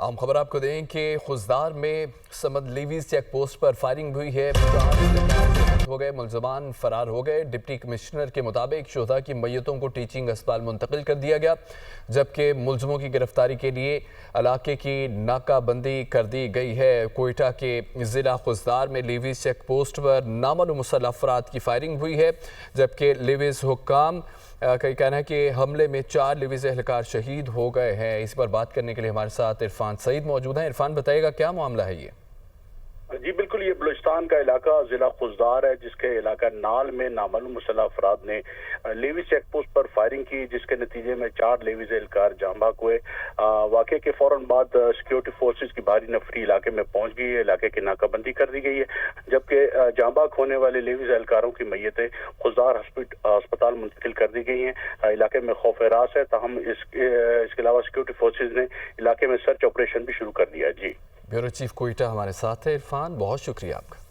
عام خبر آپ کو دیں کہ خزدار میں سمد لیویز چیک پوسٹ پر فائرنگ ہوئی ہے، ہو گئے ملزمان فرار ہو گئے۔ ڈپٹی کمشنر کے مطابق شہداء کی میتوں کو ٹیچنگ اسپتال منتقل کر دیا گیا، جبکہ ملزموں کی گرفتاری کے لیے علاقے کی ناکہ بندی کر دی گئی ہے۔ کوئٹہ کے ضلع خزدار میں لیویز چیک پوسٹ پر نامعلوم مسلح افراد کی فائرنگ ہوئی ہے، جبکہ لیویز حکام کا کہنا ہے کہ حملے میں 4 لیویز اہلکار شہید ہو گئے ہیں۔ اس پر بات کرنے کے لیے ہمارے ساتھ عرفان سعید موجود ہیں۔ عرفان بتائے گا کیا معاملہ ہے یہ؟ جی بالکل، یہ بلوچستان کا علاقہ ضلع خزدار ہے، جس کے علاقہ نال میں نامعلوم مسلح افراد نے لیویز چیک پوسٹ پر فائرنگ کی، جس کے نتیجے میں 4 لیویز اہلکار جاں بحق ہوئے۔ واقعے کے فوراً بعد سیکیورٹی فورسز کی بھاری نفری علاقے میں پہنچ گئی ہے، علاقے کی ناکہ بندی کر دی گئی ہے، جبکہ جاں بحق ہونے والے لیویز اہلکاروں کی میتیں خزدار ہسپتال منتقل کر دی گئی ہیں۔ علاقے میں خوف ہراس ہے، تاہم اس کے علاوہ سیکیورٹی فورسز نے علاقے میں سرچ آپریشن بھی شروع کر دیا ہے۔ جی، بیورو چیف کوئٹہ ہمارے ساتھ ہے عرفان، بہت شکریہ آپ کا۔